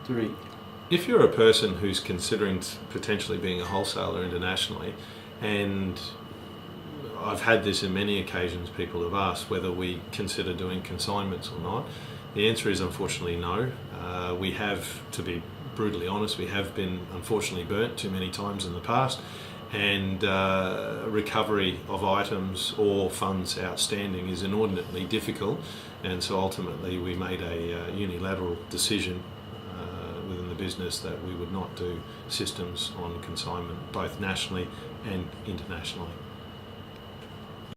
3. If you're a person who's considering potentially being a wholesaler internationally, and I've had this in many occasions, people have asked whether we consider doing consignments or not. The answer is unfortunately no. We have, to be brutally honest, we have been unfortunately burnt too many times in the past, and recovery of items or funds outstanding is inordinately difficult, and so ultimately we made a unilateral decision within the business that we would not do systems on consignment, both nationally and internationally.